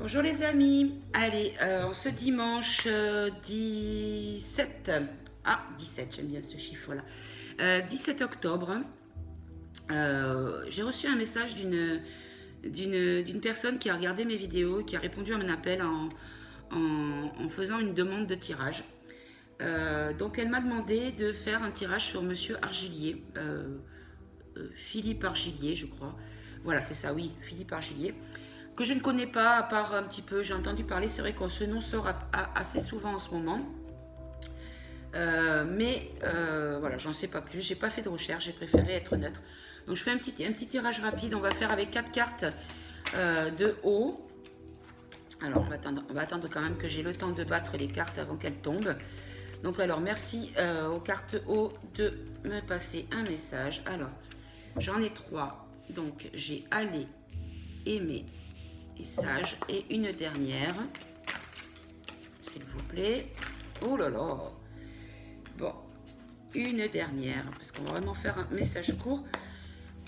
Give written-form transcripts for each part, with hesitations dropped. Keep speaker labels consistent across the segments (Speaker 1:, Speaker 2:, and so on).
Speaker 1: Bonjour les amis, allez, ce dimanche 17, 17, j'aime bien ce chiffre-là, 17 octobre, j'ai reçu un message d'une personne qui a regardé mes vidéos, qui a répondu à mon appel en faisant une demande de tirage. Donc elle m'a demandé de faire un tirage sur Monsieur Argilier, Philippe Argilier je crois, voilà c'est ça, oui, Philippe Argilier, que je ne connais pas, à part un petit peu, j'ai entendu parler, c'est vrai que ce nom sort assez souvent en ce moment. Voilà, j'en sais pas plus, j'ai pas fait de recherche, j'ai préféré être neutre. Donc je fais un petit tirage rapide, on va faire avec 4 cartes de haut. Alors on va attendre quand même que j'ai le temps de battre les cartes avant qu'elles tombent. Donc alors merci aux cartes haut de me passer un message. Alors j'en ai 3, donc j'ai aller, aimer, sage et une dernière, s'il vous plaît. Oh là là, bon, une dernière parce qu'on va vraiment faire un message court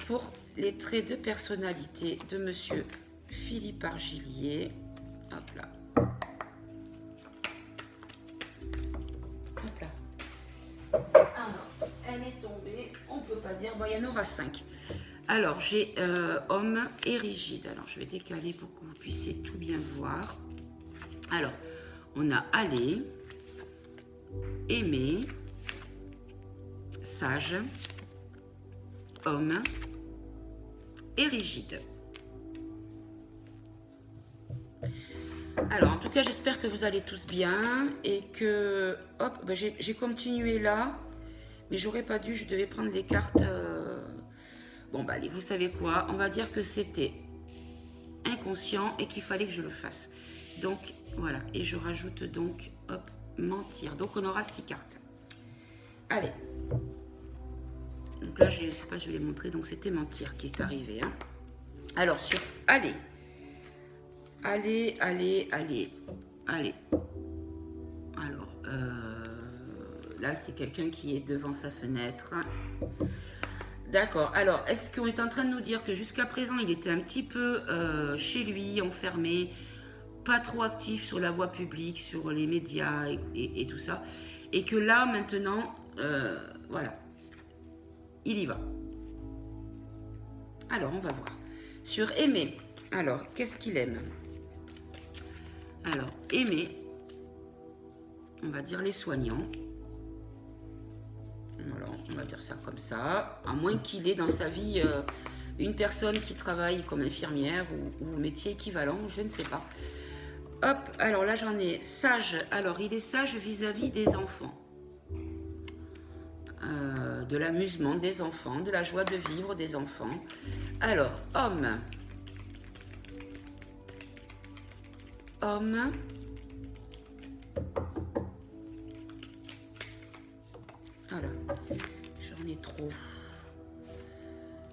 Speaker 1: pour les traits de personnalité de Monsieur Philippe Argilier. Hop là, hop là. Alors, elle est tombée, on peut pas dire, bon, il y en aura 5. Alors, j'ai homme et rigide. Alors, je vais décaler pour que vous puissiez tout bien voir. Alors, on a aller, aimer, sage, homme et rigide. Alors, en tout cas, j'espère que vous allez tous bien et que, hop, ben j'ai continué là, mais j'aurais pas dû, je devais prendre les cartes. Bon, bah allez, vous savez quoi, on va dire que c'était inconscient et qu'il fallait que je le fasse. Donc, voilà, et je rajoute donc, hop, mentir. Donc, on aura 6 cartes. Allez. Donc là, je ne sais pas, je vais les montrer. Donc, c'était mentir qui est arrivé. Hein. Alors, sur aller. Allez, allez, allez, allez. Alors, là, c'est quelqu'un qui est devant sa fenêtre. D'accord. Alors, est-ce qu'on est en train de nous dire que jusqu'à présent, il était un petit peu chez lui, enfermé, pas trop actif sur la voie publique, sur les médias et tout ça, et que là, maintenant, voilà, il y va. Alors, on va voir. Sur aimer, alors, qu'est-ce qu'il aime? Alors, aimer, on va dire les soignants. Voilà, on va dire ça comme ça. À moins qu'il ait dans sa vie une personne qui travaille comme infirmière ou métier équivalent, je ne sais pas. Hop, alors là j'en ai sage. Alors il est sage vis-à-vis des enfants. De l'amusement des enfants, de la joie de vivre des enfants. Alors, homme. Homme. Voilà, j'en ai trop.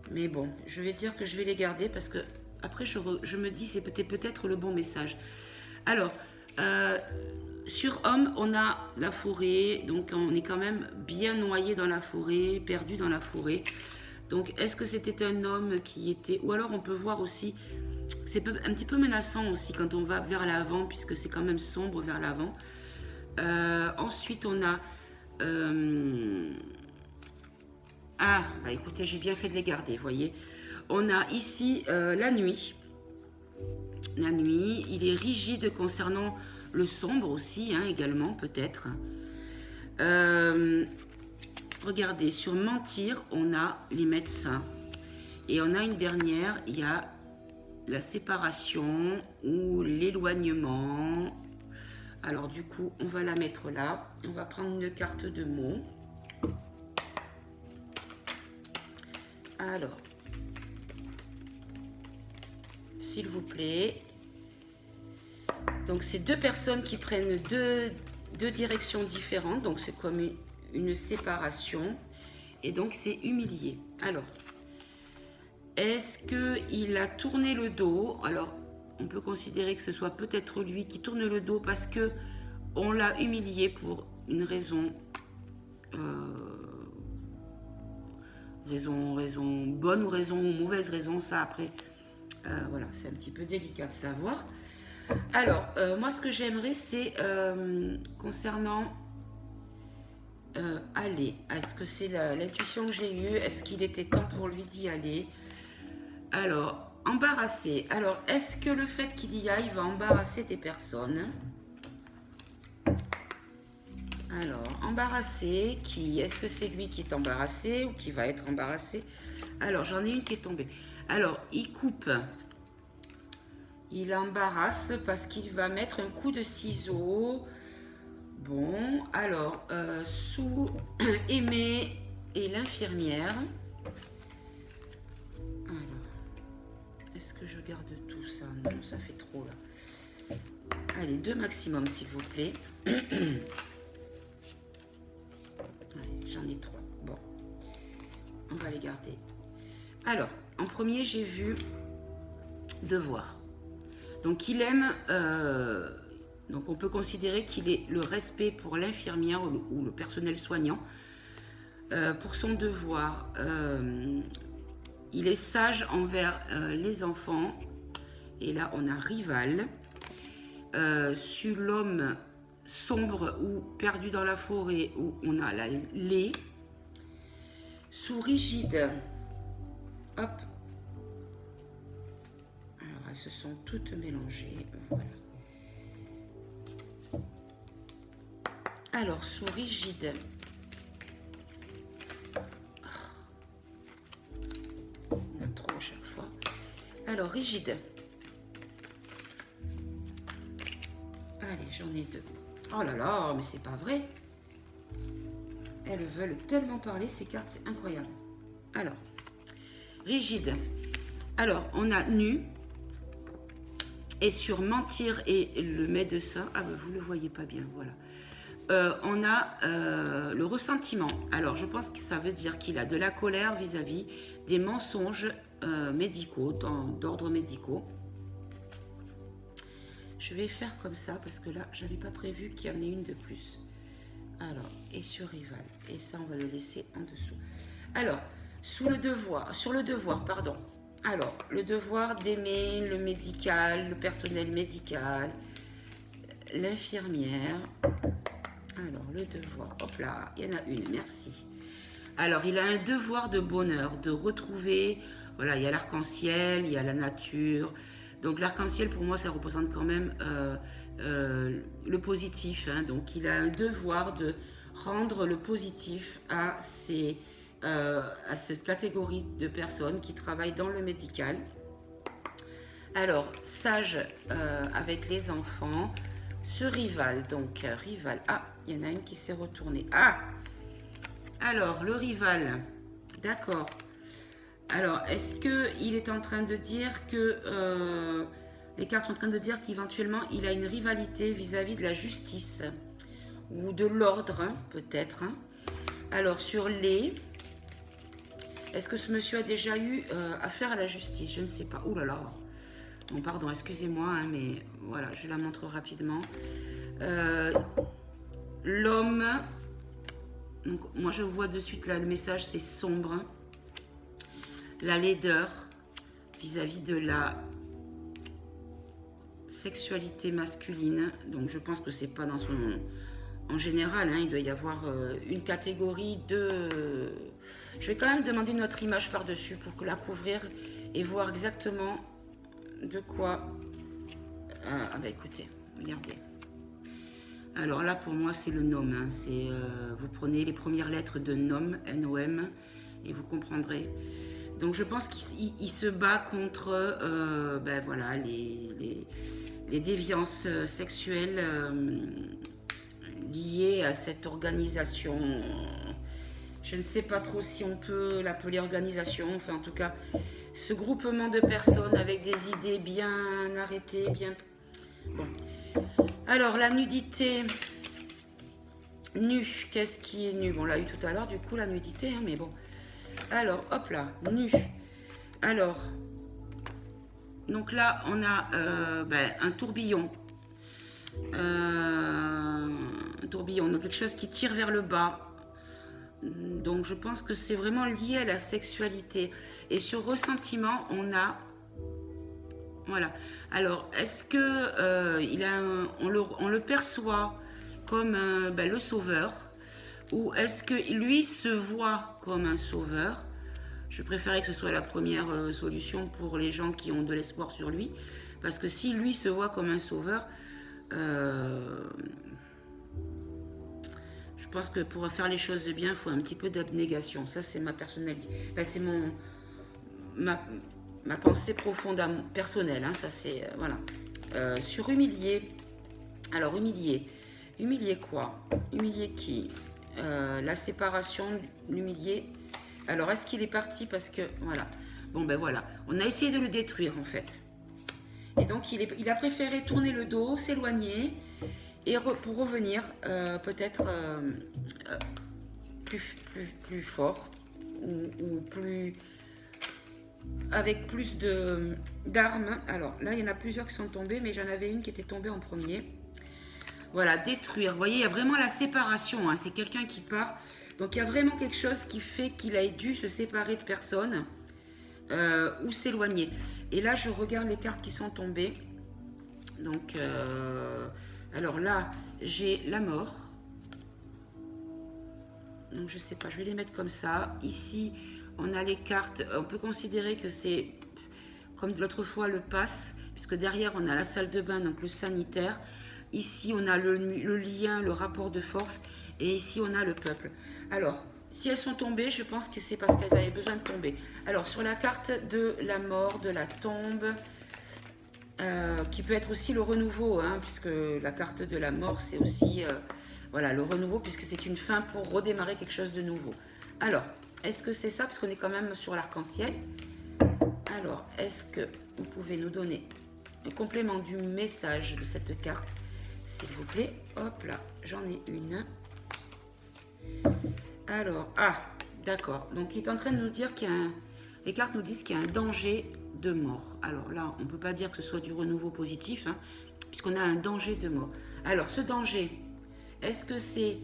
Speaker 1: Mais bon, je vais dire que je vais les garder parce que après je me dis c'est peut-être le bon message. Alors, sur homme, on a la forêt, donc on est quand même bien noyé dans la forêt, perdu dans la forêt. Donc, est-ce que c'était un homme qui était... Ou alors on peut voir aussi, c'est un petit peu menaçant aussi quand on va vers l'avant, puisque c'est quand même sombre vers l'avant. Ensuite, on a... Ah, bah écoutez, j'ai bien fait de les garder, vous voyez. On a ici la nuit. La nuit, il est rigide concernant le sombre aussi, hein, également, peut-être. Regardez, sur mentir, on a les médecins. Et on a une dernière, il y a la séparation ou l'éloignement. Alors du coup, on va la mettre là. On va prendre une carte de mots. Alors, s'il vous plaît. Donc, c'est deux personnes qui prennent deux directions différentes. Donc, c'est comme une séparation. Et donc, c'est humilié. Alors, est-ce qu'il a tourné le dos? Alors, on peut considérer que ce soit peut-être lui qui tourne le dos parce que on l'a humilié pour une raison... raison bonne ou raison ou mauvaise raison, ça après, voilà, c'est un petit peu délicat de savoir. Alors, moi, ce que j'aimerais, c'est concernant aller. Est-ce que c'est l'intuition que j'ai eue? Est-ce qu'il était temps pour lui d'y aller? Alors, embarrassé. Alors, est-ce que le fait qu'il y aille va embarrasser des personnes? Alors, embarrassé, qui? Est-ce que c'est lui qui est embarrassé ou qui va être embarrassé? Alors, j'en ai une qui est tombée. Alors, il coupe. Il embarrasse parce qu'il va mettre un coup de ciseau. Bon, alors, sous Aimé et l'infirmière. Alors, est-ce que je garde tout ça? Non, ça fait trop là. Allez, 2 maximum, s'il vous plaît. J'en ai 3. Bon, on va les garder. Alors, en premier, j'ai vu devoir. Donc, il aime... donc, on peut considérer qu'il est le respect pour l'infirmière ou le personnel soignant. Pour son devoir, il est sage envers les enfants. Et là, on a rival. Sur l'homme sombre ou perdu dans la forêt, où on a la lait. Sous rigide. Hop. Alors, elles se sont toutes mélangées. Voilà. Alors, sous rigide. On a trop à chaque fois. Alors, rigide. Allez, j'en ai 2. Oh là là, mais c'est pas vrai. Elles veulent tellement parler, ces cartes, c'est incroyable. Alors, rigide. Alors, on a nu. Et sur mentir et le médecin, ah ben vous ne le voyez pas bien, voilà. On a le ressentiment. Alors, je pense que ça veut dire qu'il a de la colère vis-à-vis des mensonges médicaux, d'ordre médicaux. Je vais faire comme ça parce que là, je n'avais pas prévu qu'il y en ait une de plus. Alors, et sur rival. Et ça, on va le laisser en dessous. Alors, sur le devoir, pardon. Alors, le devoir d'aimer le médical, le personnel médical, l'infirmière. Alors, le devoir, hop là, il y en a une, merci. Alors, il a un devoir de bonheur, de retrouver, voilà, il y a l'arc-en-ciel, il y a la nature. Donc, l'arc-en-ciel, pour moi, ça représente quand même le positif. Hein. Donc, il a un devoir de rendre le positif à cette catégorie de personnes qui travaillent dans le médical. Alors, sage avec les enfants. Ce rival, donc rival. Ah, il y en a une qui s'est retournée. Ah! Alors, le rival. D'accord. Alors, est-ce qu'il est en train de dire que... les cartes sont en train de dire qu'éventuellement, il a une rivalité vis-à-vis de la justice. Ou de l'ordre, hein, peut-être. Hein. Alors, sur les... Est-ce que ce monsieur a déjà eu affaire à la justice? Je ne sais pas. Ouh là là. Bon, pardon, excusez-moi, hein, mais voilà, je la montre rapidement. L'homme, donc moi je vois de suite là, le message c'est sombre. La laideur vis-à-vis de la sexualité masculine. Donc je pense que c'est pas dans son... En général, hein, il doit y avoir une catégorie de... Je vais quand même demander notre image par-dessus pour la couvrir et voir exactement de quoi... ah bah écoutez, regardez. Alors là, pour moi, c'est le nom. Hein. Vous prenez les premières lettres de nom, N-O-M, et vous comprendrez. Donc je pense qu'il se bat contre ben voilà, les déviances sexuelles liées à cette organisation. Je ne sais pas trop si on peut l'appeler organisation, enfin en tout cas, ce groupement de personnes avec des idées bien arrêtées, bien... Bon. Alors, la nudité, nu, qu'est-ce qui est nu? Bon, on l'a eu tout à l'heure, du coup, la nudité, hein, mais bon. Alors, hop là, nu. Alors, donc là, on a ben, un tourbillon. Un tourbillon, donc quelque chose qui tire vers le bas. Donc, je pense que c'est vraiment lié à la sexualité. Et sur ressentiment, on Voilà. Alors, est-ce que on le perçoit comme ben, le sauveur, ou est-ce que lui se voit comme un sauveur? Je préférais que ce soit la première solution pour les gens qui ont de l'espoir sur lui, parce que si lui se voit comme un sauveur, je pense que pour faire les choses bien, il faut un petit peu d'abnégation. Ça, c'est ma personnalité. Ben, c'est ma pensée profonde, personnelle. Hein, ça, c'est voilà. Sur humilier. Alors, humilier quoi? Humilier qui? La séparation, l'humilier. Alors, est-ce qu'il est parti parce que... Voilà. Bon, ben voilà. On a essayé de le détruire, en fait. Et donc, il a préféré tourner le dos, s'éloigner, et pour revenir, peut-être plus fort, ou plus... avec plus d'armes. Alors, là, il y en a plusieurs qui sont tombés, mais j'en avais une qui était tombée en premier. Voilà, détruire. Vous voyez, il y a vraiment la séparation. Hein. C'est quelqu'un qui part... Donc, il y a vraiment quelque chose qui fait qu'il a dû se séparer de personne ou s'éloigner. Et là, je regarde les cartes qui sont tombées. Donc, alors là, j'ai la mort. Donc, je sais pas, je vais les mettre comme ça. Ici, on a les cartes. On peut considérer que c'est, comme l'autre fois, le pass, puisque derrière, on a la salle de bain, donc le sanitaire. Ici, on a le lien, le rapport de force. Et ici, on a le peuple. Alors, si elles sont tombées, je pense que c'est parce qu'elles avaient besoin de tomber. Alors, sur la carte de la mort, de la tombe, qui peut être aussi le renouveau, hein, puisque la carte de la mort, c'est aussi voilà, le renouveau, puisque c'est une fin pour redémarrer quelque chose de nouveau. Alors, est-ce que c'est ça? Parce qu'on est quand même sur l'arc-en-ciel. Alors, est-ce que vous pouvez nous donner un complément du message de cette carte, s'il vous plaît? Hop là, j'en ai une. Alors, d'accord. Donc, il est en train de nous dire qu'il y a les cartes nous disent qu'il y a un danger de mort. Alors là, on ne peut pas dire que ce soit du renouveau positif, hein, puisqu'on a un danger de mort. Alors, ce danger, est-ce que c'est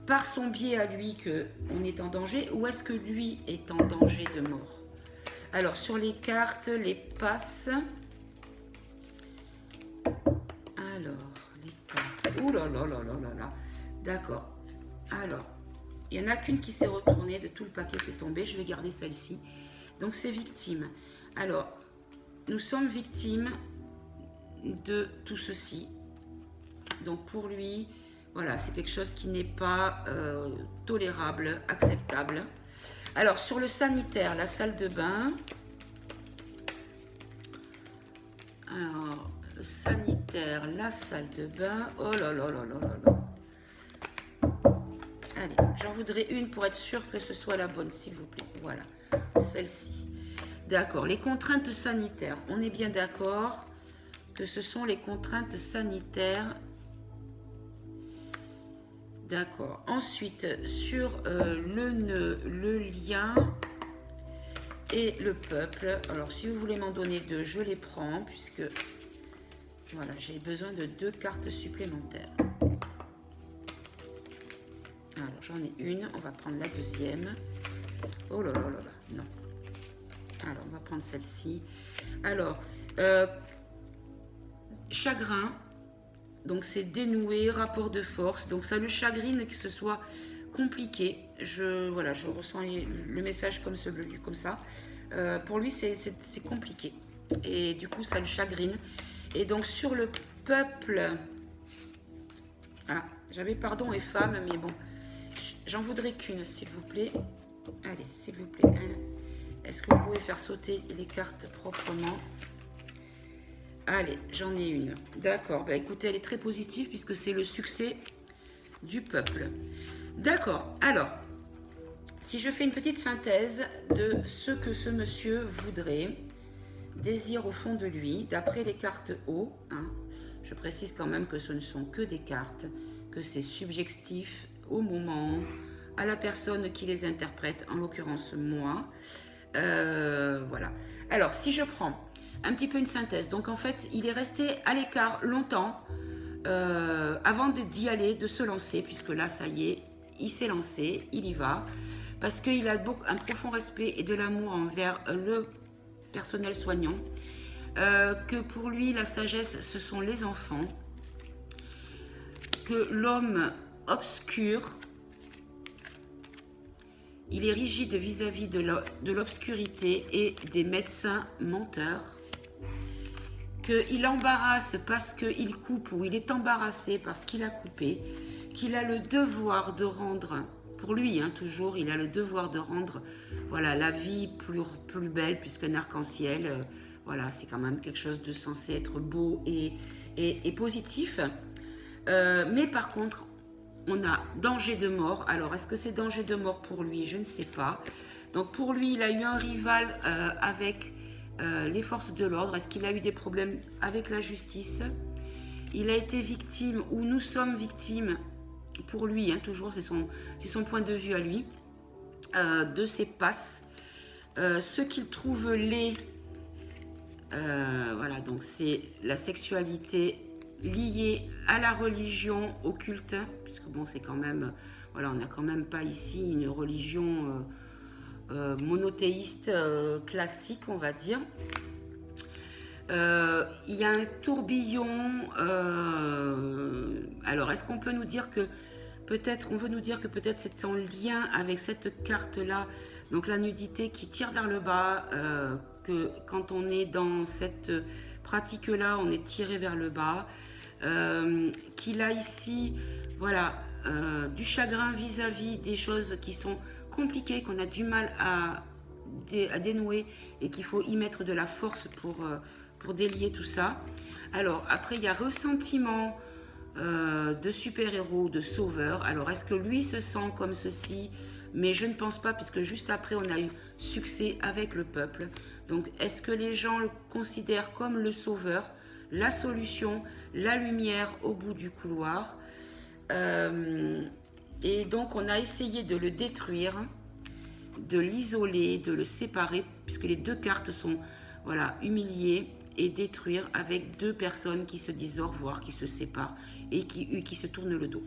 Speaker 1: par son biais à lui qu'on est en danger, ou est-ce que lui est en danger de mort? Alors, sur les cartes, les passes. Alors, les cartes. Ouh là là là là là là. D'accord. Alors, il n'y en a qu'une qui s'est retournée de tout le paquet qui est tombé. Je vais garder celle-ci. Donc, c'est victime. Alors, nous sommes victimes de tout ceci. Donc, pour lui, voilà, c'est quelque chose qui n'est pas tolérable, acceptable. Alors, sur le sanitaire, la salle de bain. Alors, le sanitaire, la salle de bain. Oh là là là là là là. Allez, j'en voudrais une pour être sûr que ce soit la bonne, s'il vous plaît. Voilà, celle-ci. D'accord, les contraintes sanitaires. On est bien d'accord que ce sont les contraintes sanitaires. D'accord. Ensuite, sur le nœud, le lien et le peuple. Alors, si vous voulez m'en donner deux, je les prends, puisque voilà, j'ai besoin de 2 cartes supplémentaires. Alors, j'en ai une, on va prendre la deuxième. Oh là là là là, non. Alors, on va prendre celle-ci. Alors, chagrin, donc c'est dénoué, rapport de force. Donc, ça le chagrine que ce soit compliqué. Voilà, je ressens le message comme ça. Pour lui, c'est compliqué. Et du coup, ça le chagrine. Et donc, sur le peuple... Ah, j'avais pardon et femme, mais bon... J'en voudrais qu'une, s'il vous plaît. Allez, s'il vous plaît. Est-ce que vous pouvez faire sauter les cartes proprement? Allez, j'en ai une. D'accord. Bah, écoutez, elle est très positive puisque c'est le succès du peuple. D'accord. Alors, si je fais une petite synthèse de ce que ce monsieur voudrait, désire au fond de lui, d'après les cartes haut, hein, je précise quand même que ce ne sont que des cartes, que c'est subjectif au moment, à la personne qui les interprète, en l'occurrence moi. Voilà. Alors, si je prends un petit peu une synthèse, donc en fait, il est resté à l'écart longtemps avant d'y aller, de se lancer, puisque là, ça y est, il s'est lancé, il y va, parce qu'il a un profond respect et de l'amour envers le personnel soignant. que pour lui, la sagesse, ce sont les enfants, que l'homme obscur, il est rigide vis-à-vis de l'obscurité et des médecins menteurs, qu'il embarrasse parce qu'il coupe ou il est embarrassé parce qu'il a coupé, qu'il a le devoir de rendre, pour lui hein, toujours, il a le devoir de rendre voilà, la vie plus belle puisqu'un arc-en-ciel, voilà, c'est quand même quelque chose de censé être beau et positif. Mais par contre, on a danger de mort. Alors, est-ce que c'est danger de mort pour lui? Je ne sais pas. Donc, pour lui, il a eu un rival avec les forces de l'ordre. Est-ce qu'il a eu des problèmes avec la justice? Il a été victime, ou nous sommes victimes, pour lui, hein, toujours, c'est son point de vue à lui, de ses passes. Ce qu'il trouve laid, voilà, donc c'est la sexualité liée à la religion occulte, puisque bon, c'est quand même, voilà, on n'a quand même pas ici une religion monothéiste classique, on va dire. Il y a un tourbillon. Alors, est-ce qu'on peut nous dire que peut-être, on veut nous dire que peut-être c'est en lien avec cette carte-là, donc la nudité qui tire vers le bas, que quand on est dans cette pratique-là, on est tiré vers le bas, qu'il a ici, voilà, du chagrin vis-à-vis des choses qui sont compliquées, qu'on a du mal à dénouer et qu'il faut y mettre de la force pour délier tout ça. Alors après il y a ressentiment de super-héros, de sauveur. Alors est-ce que lui se sent comme ceci? Mais je ne pense pas, puisque juste après on a eu succès avec le peuple. Donc est-ce que les gens le considèrent comme le sauveur, la solution, la lumière au bout du couloir? Et donc on a essayé de le détruire, de l'isoler, de le séparer, puisque les deux cartes sont, voilà, humilier et détruire, avec deux personnes qui se disent au revoir, qui se séparent et qui se tournent le dos.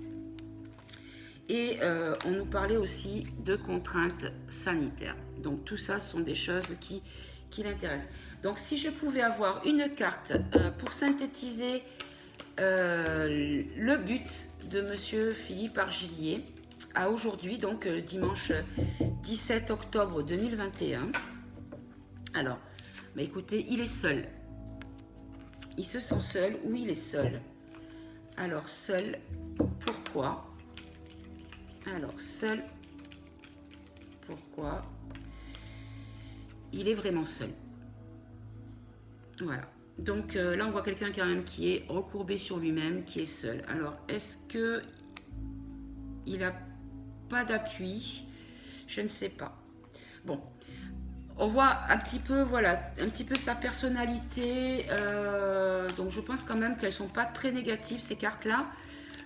Speaker 1: Et on nous parlait aussi de contraintes sanitaires. Donc tout ça sont des choses qui l'intéressent. Donc si je pouvais avoir une carte pour synthétiser le but de Monsieur Philippe Argillier à aujourd'hui, donc dimanche 17 octobre 2021. Alors, bah écoutez, il est seul. Il se sent seul ou il est seul. Alors, seul, pourquoi? Alors, seul, pourquoi? Il est vraiment seul. Voilà. Donc là, on voit quelqu'un quand même qui est recourbé sur lui-même, qui est seul. Alors, est-ce que il n'a pas d'appui? Je ne sais pas. Bon, on voit un petit peu, voilà, un petit peu sa personnalité. Donc, je pense quand même qu'elles sont pas très négatives, ces cartes-là.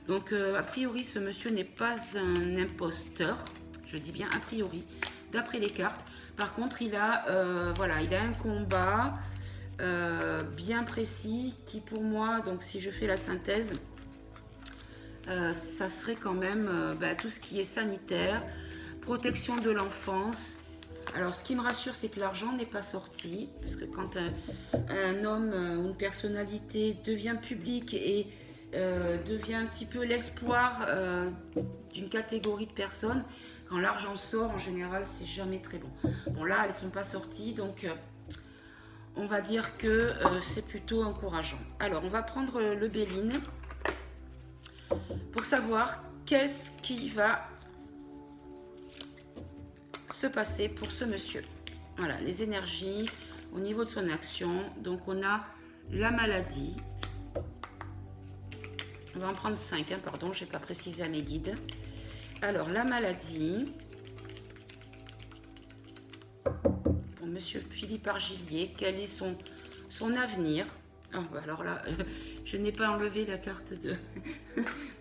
Speaker 1: Donc, a priori, ce monsieur n'est pas un imposteur. Je dis bien a priori, d'après les cartes. Par contre, il a, voilà, il a un combat bien précis qui, pour moi, donc si je fais la synthèse, ça serait quand même tout ce qui est sanitaire, protection de l'enfance. Alors, ce qui me rassure, c'est que l'argent n'est pas sorti, parce que quand un homme ou une personnalité devient public et devient un petit peu l'espoir d'une catégorie de personnes, quand l'argent sort, en général, c'est jamais très bon. Bon, là, elles ne sont pas sorties, donc on va dire que c'est plutôt encourageant. Alors, on va prendre le Béline pour savoir qu'est-ce qui va se passer pour ce monsieur. Voilà, les énergies au niveau de son action. Donc, on a la maladie. On va en prendre 5, hein, pardon, je n'ai pas précisé à mes guides. Alors, la maladie, pour monsieur Philippe Argillier, quel est son avenir? Oh, alors là, je n'ai pas enlevé la carte de...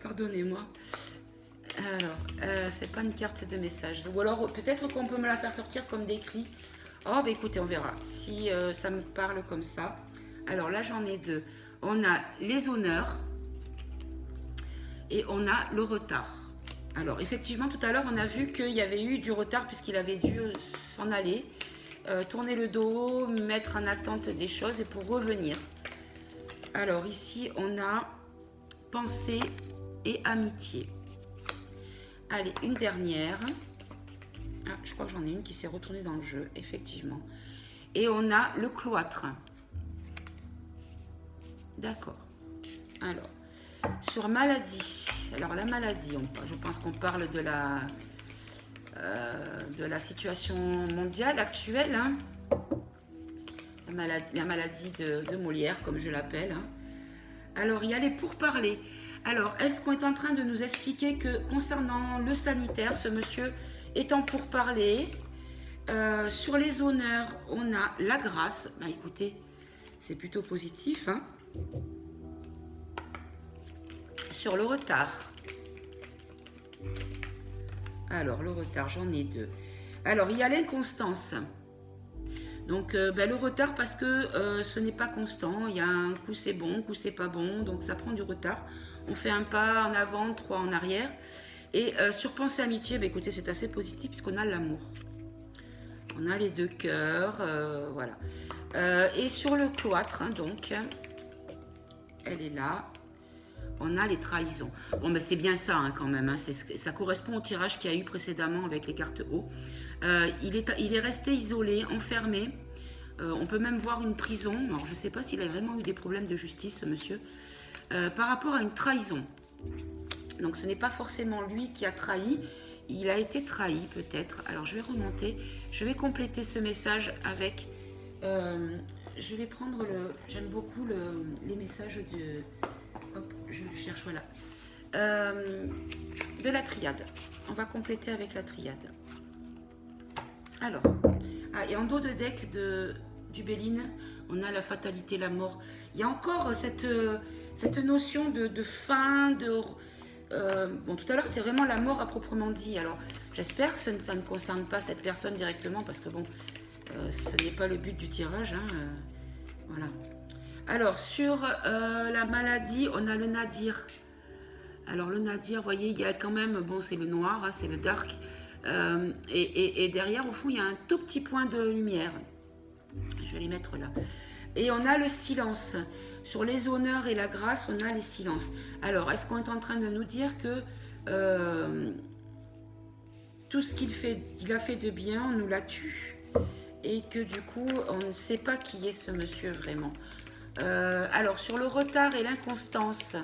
Speaker 1: Pardonnez-moi. Alors, c'est pas une carte de message. Ou alors, peut-être qu'on peut me la faire sortir comme décrit. Oh, bah écoutez, on verra si ça me parle comme ça. Alors là, j'en ai deux. On a les honneurs et on a le retard. Alors, effectivement, tout à l'heure, on a vu qu'il y avait eu du retard puisqu'il avait dû s'en aller. tourner le dos, mettre en attente des choses et pour revenir. Alors ici, on a pensée et amitié. Allez, une dernière. Ah, je crois que j'en ai une qui s'est retournée dans le jeu, effectivement. Et on a le cloître. D'accord. Alors, sur maladie. Alors, la maladie, je pense qu'on parle de la situation mondiale actuelle. Hein. La maladie de Molière, comme je l'appelle. Hein. Alors, il y a les pourparlers. Alors, est-ce qu'on est en train de nous expliquer que concernant le sanitaire, ce monsieur est en pourparlers? Sur les honneurs, on a la grâce. Bah, écoutez, c'est plutôt positif. Hein. Sur le retard. Alors, le retard, j'en ai deux. Alors, il y a l'inconstance. Donc, le retard parce que ce n'est pas constant. Il y a un coup c'est bon, un coup c'est pas bon. Donc, ça prend du retard. On fait un pas en avant, 3 en arrière. Et sur pensée amitié, écoutez, c'est assez positif puisqu'on a l'amour. On a les 2 cœurs, voilà. Et sur le cloître, hein, donc, elle est là. On a les trahisons. Bon, ben c'est bien ça hein, quand même. Hein, ça correspond au tirage qu'il y a eu précédemment avec les cartes haut. Il est resté isolé, enfermé. On peut même voir une prison. Alors, je ne sais pas s'il a vraiment eu des problèmes de justice, ce monsieur. Par rapport à une trahison. Donc, ce n'est pas forcément lui qui a trahi. Il a été trahi, peut-être. Alors, je vais remonter. Je vais compléter ce message avec... je vais prendre le... J'aime beaucoup les messages de... Hop, je le cherche, voilà. De la triade. On va compléter avec la triade. Alors, et en dos de deck du Béline, on a la fatalité, la mort. Il y a encore cette notion de fin, bon, tout à l'heure, c'était vraiment la mort à proprement dit. Alors, j'espère que ça ne concerne pas cette personne directement, parce que bon, ce n'est pas le but du tirage. Hein, voilà. Alors, sur la maladie, on a le nadir. Alors, le nadir, vous voyez, il y a quand même, bon, c'est le noir, hein, c'est le dark. Et derrière, au fond, il y a un tout petit point de lumière. Je vais les mettre là. Et on a le silence. Sur les honneurs et la grâce, on a les silences. Alors, est-ce qu'on est en train de nous dire que tout ce qu'il a fait de bien, on nous l'a tue et que du coup, on ne sait pas qui est ce monsieur vraiment. Alors, sur le retard et l'inconstance,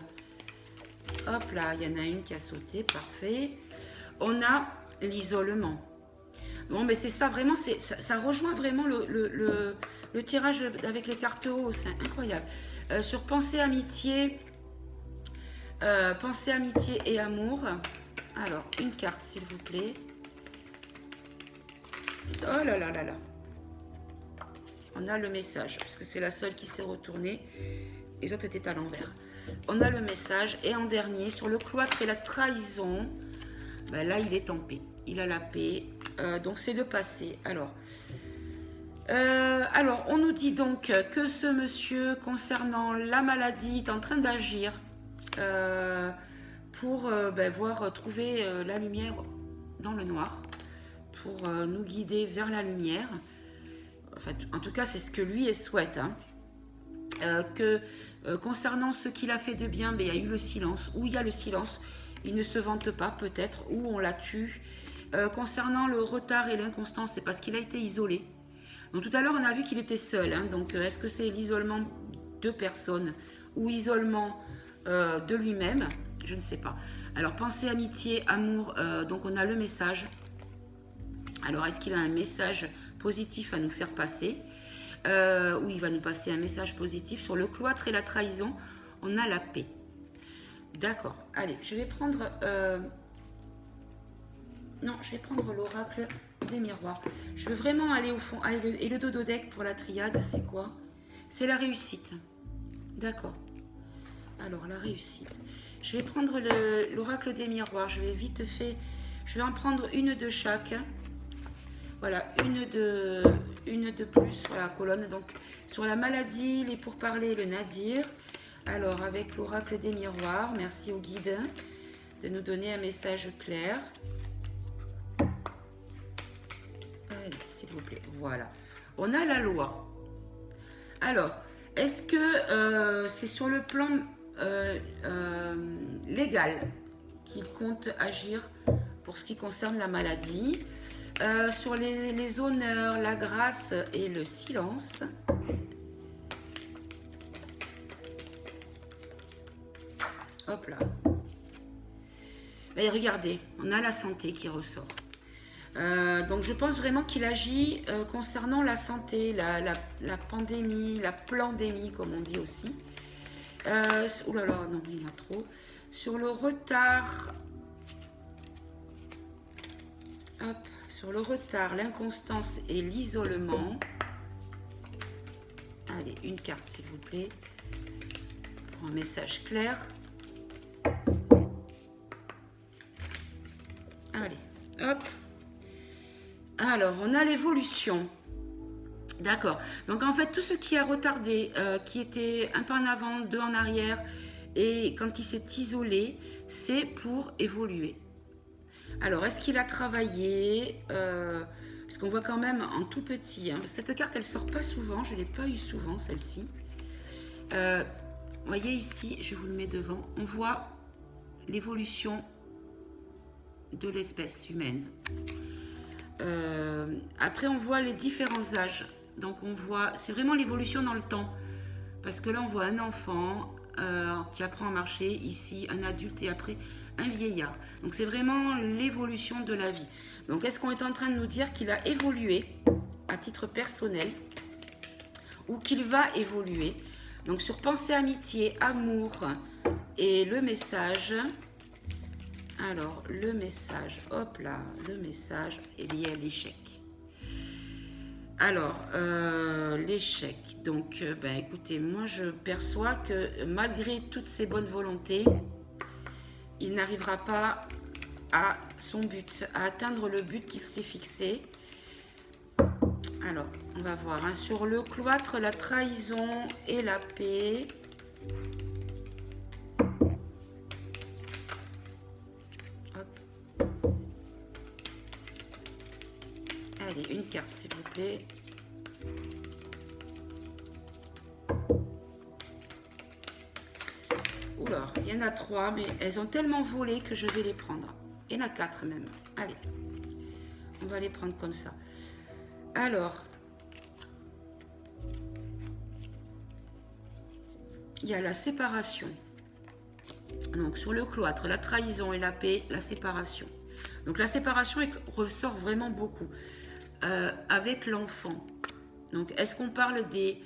Speaker 1: hop là, il y en a une qui a sauté, parfait. On a l'isolement. Bon, mais c'est ça, vraiment, ça rejoint vraiment le tirage avec les cartes haut, c'est incroyable. Sur pensée, amitié et amour. Alors, une carte, s'il vous plaît. Oh là là là là. On a le message, parce que c'est la seule qui s'est retournée. Les autres étaient à l'envers. On a le message. Et en dernier, sur le cloître et la trahison, ben là, il est en paix. Il a la paix. Donc, c'est le passé. Alors, on nous dit donc que ce monsieur, concernant la maladie, est en train d'agir pour trouver la lumière dans le noir, pour nous guider vers la lumière. Enfin, en tout cas, c'est ce que lui souhaite. Hein. Concernant ce qu'il a fait de bien, il y a eu le silence. Où il y a le silence, il ne se vante pas peut-être, ou on la tue. Concernant le retard et l'inconstance, c'est parce qu'il a été isolé. Donc tout à l'heure, on a vu qu'il était seul. Hein. Donc est-ce que c'est l'isolement de personnes ou isolement de lui-même? Je ne sais pas. Alors pensée, amitié, amour, donc on a le message. Alors est-ce qu'il a un message positif à nous faire passer, où il va nous passer un message positif? Sur le cloître et la trahison, on a la paix. D'accord. Allez, je vais prendre... Non, je vais prendre l'oracle des miroirs. Je veux vraiment aller au fond. Et le dodo deck pour la triade, c'est quoi? C'est la réussite. D'accord. Alors, la réussite. Je vais prendre l'oracle des miroirs. Je vais vite fait... Je vais en prendre une de chaque. Voilà, une de plus sur la colonne. Donc, sur la maladie, les pourparlers, le nadir. Alors, avec l'oracle des miroirs, merci au guide de nous donner un message clair. Allez, s'il vous plaît. Voilà. on a la loi. Alors, est-ce que c'est sur le plan légal qu'il compte agir pour ce qui concerne la maladie? Sur les honneurs, la grâce et le silence. Hop là. Et regardez, on a la santé qui ressort. Donc je pense vraiment qu'il agit concernant la santé, la pandémie, la pandémie comme on dit aussi. Oh là là, non, il y en a trop. Sur le retard, hop, sur le retard, l'inconstance et l'isolement. Allez, une carte s'il vous plaît, pour un message clair. Allez, hop. Alors, on a l'évolution. D'accord. Donc, en fait, tout ce qui a retardé, qui était un pas en avant, deux en arrière, et quand il s'est isolé, c'est pour évoluer. Alors, est-ce qu'il a travaillé parce qu'on voit quand même en tout petit. Hein, cette carte, elle ne sort pas souvent. Je ne l'ai pas eu souvent, celle-ci. Vous voyez ici, je vous le mets devant. On voit l'évolution de l'espèce humaine. Après, on voit les différents âges. Donc, on voit, c'est vraiment l'évolution dans le temps. Parce que là, on voit un enfant qui apprend à marcher. Ici, un adulte et après, un vieillard. Donc, c'est vraiment l'évolution de la vie. Donc, est-ce qu'on est en train de nous dire qu'il a évolué à titre personnel ou qu'il va évoluer? Donc, sur pensée, amitié, amour et le message. Alors, le message, hop là, le message est lié à l'échec. Alors, l'échec. Donc, ben, écoutez, moi je perçois que malgré toutes ses bonnes volontés, il n'arrivera pas à son but, à atteindre le but qu'il s'est fixé. Alors, on va voir. Hein, sur le cloître, la trahison et la paix. Allez, une carte s'il vous plaît. Oula, il y en a 3, mais elles ont tellement volé que je vais les prendre. Il y en a 4 même. Allez, on va les prendre comme ça. Alors, il y a la séparation. Donc, sur le cloître, la trahison et la paix, la séparation. Donc, la séparation ressort vraiment beaucoup. Avec l'enfant. Donc, est-ce qu'on parle des...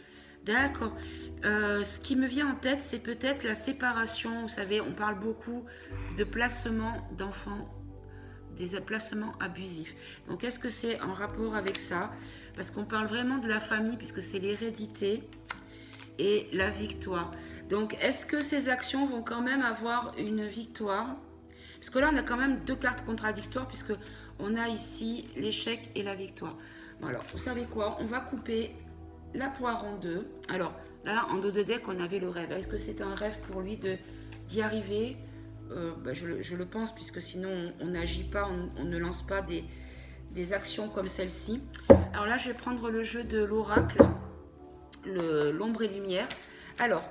Speaker 1: D'accord. Ce qui me vient en tête, c'est peut-être la séparation. Vous savez, on parle beaucoup de placement d'enfants, des placements abusifs. Donc, est-ce que c'est en rapport avec ça? Parce qu'on parle vraiment de la famille, puisque c'est l'hérédité et la victoire. Donc, est-ce que ces actions vont quand même avoir une victoire? Parce que là, on a quand même 2 cartes contradictoires, puisque on a ici l'échec et la victoire. Bon, alors, vous savez quoi? On va couper la poire en deux. Alors, là, en dos de deck, on avait le rêve. Est-ce que c'est un rêve pour lui d'y arriver? Je le pense, puisque sinon, on n'agit pas, on ne lance pas des actions comme celle-ci. Alors là, je vais prendre le jeu de l'oracle, l'ombre et lumière. Alors,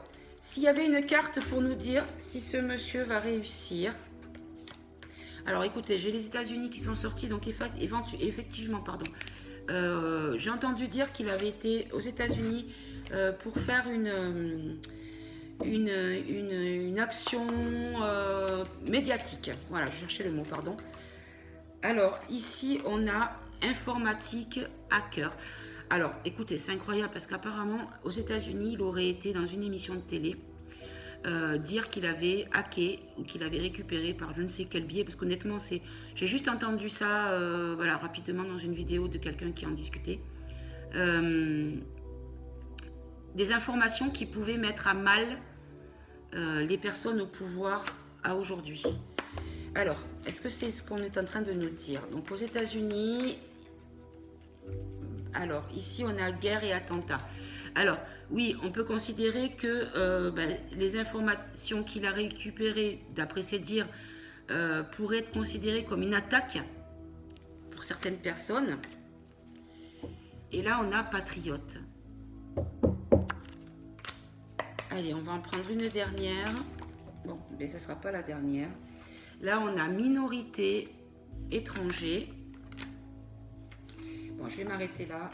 Speaker 1: s'il y avait une carte pour nous dire si ce monsieur va réussir... Alors écoutez, j'ai les États-Unis qui sont sortis, donc effectivement, pardon. J'ai entendu dire qu'il avait été aux États-Unis pour faire une action médiatique. Voilà, je cherchais le mot, pardon. Alors ici, on a informatique, hacker. Alors écoutez, c'est incroyable parce qu'apparemment, aux États-Unis, il aurait été dans une émission de télé. Dire qu'il avait hacké ou qu'il avait récupéré par je ne sais quel biais, parce qu'honnêtement j'ai juste entendu ça voilà, rapidement dans une vidéo de quelqu'un qui en discutait, des informations qui pouvaient mettre à mal les personnes au pouvoir à aujourd'hui. Alors, est-ce que c'est ce qu'on est en train de nous dire? Donc aux États-Unis, alors ici on a guerre et attentat. Alors, oui, on peut considérer que les informations qu'il a récupérées, d'après ses dires, pourraient être considérées comme une attaque pour certaines personnes. Et là, on a patriote. Allez, on va en prendre une dernière. Bon, mais ce ne sera pas la dernière. Là, on a minorité, étranger. Bon, je vais m'arrêter là.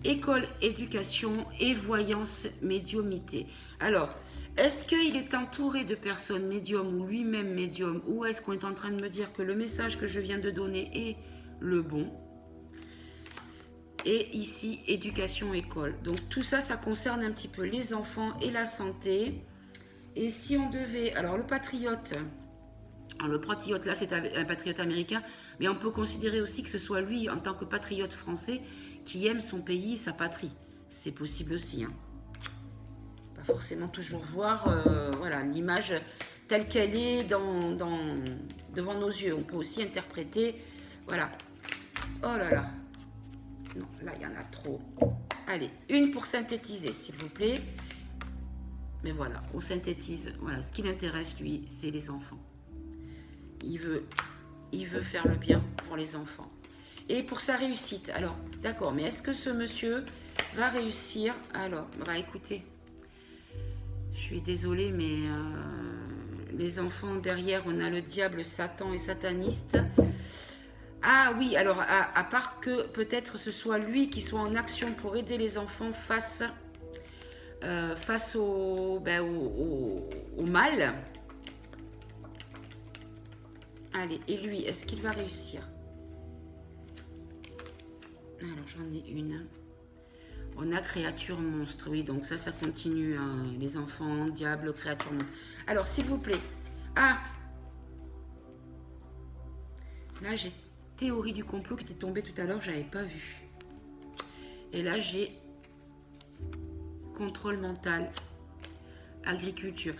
Speaker 1: École, éducation et voyance, médiumité. Alors, est-ce qu'il est entouré de personnes médiums ou lui-même médium, ou est-ce qu'on est en train de me dire que le message que je viens de donner est le bon? Et ici, éducation, école. Donc tout ça, ça concerne un petit peu les enfants et la santé. Et si on devait... Alors le patriote, là c'est un patriote américain, mais on peut considérer aussi que ce soit lui, en tant que patriote français, qui aime son pays et sa patrie. C'est possible aussi. Hein. Pas forcément toujours voir voilà, l'image telle qu'elle est devant nos yeux. On peut aussi interpréter... Voilà. Oh là là. Non, là, il y en a trop. Allez, une pour synthétiser, s'il vous plaît. Mais voilà, on synthétise. Voilà, ce qui l'intéresse, lui, c'est les enfants. Il veut faire le bien pour les enfants. Et pour sa réussite. Alors, d'accord, mais est-ce que ce monsieur va réussir? Alors, bah, écoutez, je suis désolée, mais les enfants, derrière, on a le diable, Satan et sataniste. Ah oui, alors à part que peut-être ce soit lui qui soit en action pour aider les enfants face au mal. Allez, et lui, est-ce qu'il va réussir? Alors j'en ai une. On a créature monstre, oui, donc ça continue. Hein, les enfants, diable, créature monstre. Alors s'il vous plaît. Ah, là j'ai théorie du complot qui était tombée tout à l'heure, j'avais pas vu. Et là j'ai contrôle mental, agriculture.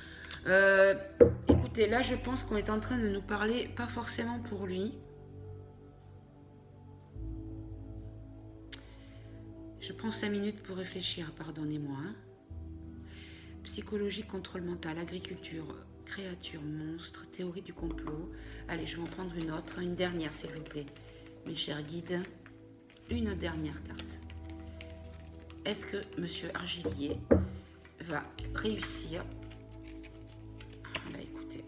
Speaker 1: Écoutez, là je pense qu'on est en train de nous parler, pas forcément pour lui. Je prends 5 minutes pour réfléchir, pardonnez-moi. Hein. Psychologie, contrôle mental, agriculture, créature, monstre, théorie du complot. Allez, je vais en prendre une autre, une dernière s'il vous plaît. Mes chers guides, une dernière carte. Est-ce que Monsieur Argilier va réussir? Bah écoutez,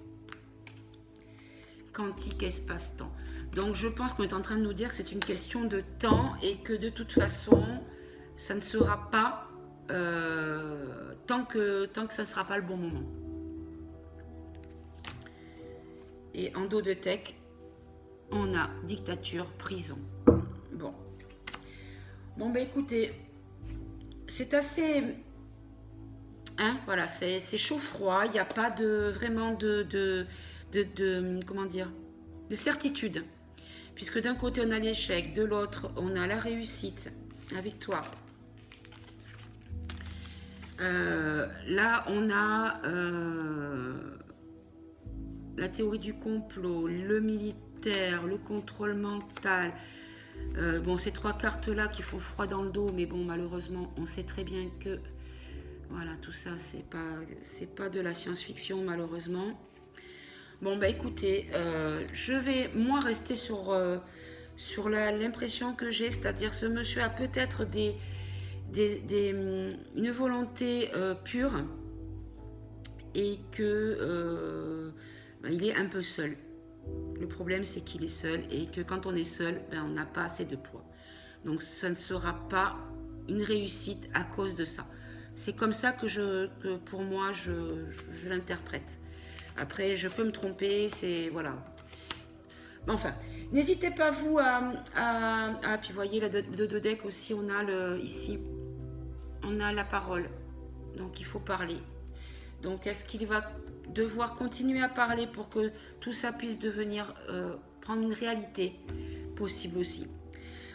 Speaker 1: quantique espace-temps. Donc je pense qu'on est en train de nous dire que c'est une question de temps et que de toute façon, ça ne sera pas tant que ça ne sera pas le bon moment. Et en dos de tech, on a dictature, prison. Bon. Bon, bah écoutez, c'est assez... Hein, voilà, c'est chaud-froid. Il n'y a pas vraiment de comment dire, de certitude. Puisque d'un côté, on a l'échec, de l'autre, on a la réussite, la victoire. Là, on a la théorie du complot, le militaire, le contrôle mental. Bon, ces trois cartes-là qui font froid dans le dos, mais bon, malheureusement, on sait très bien que voilà, tout ça, c'est pas de la science-fiction, malheureusement. Bon, bah écoutez, je vais, moi, rester sur l'impression que j'ai, c'est-à-dire ce monsieur a peut-être une volonté pure et que il est un peu seul. Le problème, c'est qu'il est seul et que quand on est seul, ben, on n'a pas assez de poids. Donc, ça ne sera pas une réussite à cause de ça. C'est comme ça que pour moi, je l'interprète. Après, je peux me tromper, c'est... Voilà. Enfin, n'hésitez pas, vous, puis vous voyez, le deux decks aussi, on a ici, on a la parole. Donc, il faut parler. Donc, est-ce qu'il va devoir continuer à parler pour que tout ça puisse devenir, prendre une réalité possible aussi?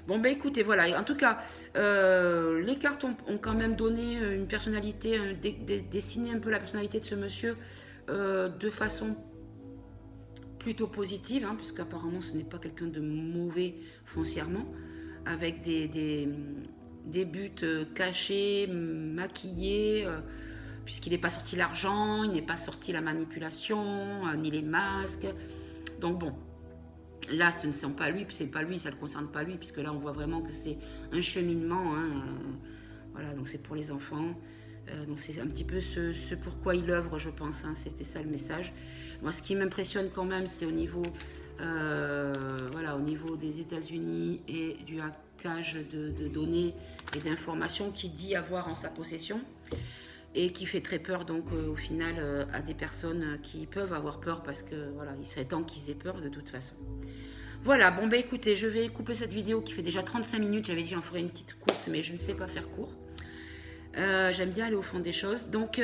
Speaker 1: Bon, ben écoutez, voilà, en tout cas, les cartes ont quand même donné une personnalité, dessiné un peu la personnalité de ce monsieur de façon plutôt positive, hein, puisqu'apparemment ce n'est pas quelqu'un de mauvais foncièrement, avec des buts cachés, maquillés, puisqu'il n'est pas sorti l'argent, il n'est pas sorti la manipulation, ni les masques. Donc bon, là, ce ne sont pas lui, c'est pas lui, ça ne le concerne pas lui, puisque là, on voit vraiment que c'est un cheminement. Hein, voilà, donc c'est pour les enfants. Donc c'est un petit peu ce pourquoi il œuvre, je pense. Hein, c'était ça le message. Moi, ce qui m'impressionne quand même, c'est au niveau, voilà, au niveau des États-Unis et du hackage de données et d'informations qu'il dit avoir en sa possession. Et qui fait très peur donc au final à des personnes qui peuvent avoir peur parce que voilà, il serait temps qu'ils aient peur de toute façon. Voilà, bon bah écoutez, je vais couper cette vidéo qui fait déjà 35 minutes, j'avais dit j'en ferai une petite courte mais je ne sais pas faire court. J'aime bien aller au fond des choses, donc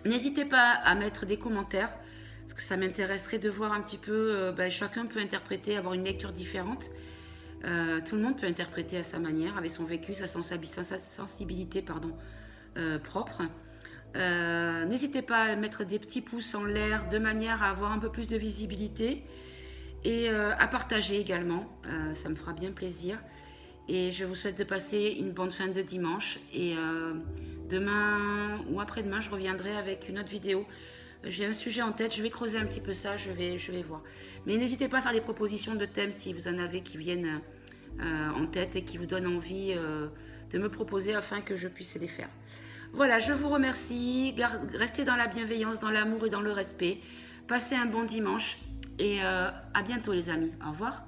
Speaker 1: n'hésitez pas à mettre des commentaires parce que ça m'intéresserait de voir un petit peu, chacun peut interpréter, avoir une lecture différente. Tout le monde peut interpréter à sa manière, avec son vécu, sa sensibilité, pardon, propre. N'hésitez pas à mettre des petits pouces en l'air de manière à avoir un peu plus de visibilité et à partager également, ça me fera bien plaisir. Et je vous souhaite de passer une bonne fin de dimanche et demain ou après-demain je reviendrai avec une autre vidéo. J'ai un sujet en tête, je vais creuser un petit peu ça, je vais voir. Mais n'hésitez pas à faire des propositions de thèmes si vous en avez qui viennent en tête et qui vous donnent envie de me proposer afin que je puisse les faire. Voilà, je vous remercie. Restez dans la bienveillance, dans l'amour et dans le respect. Passez un bon dimanche et à bientôt les amis. Au revoir.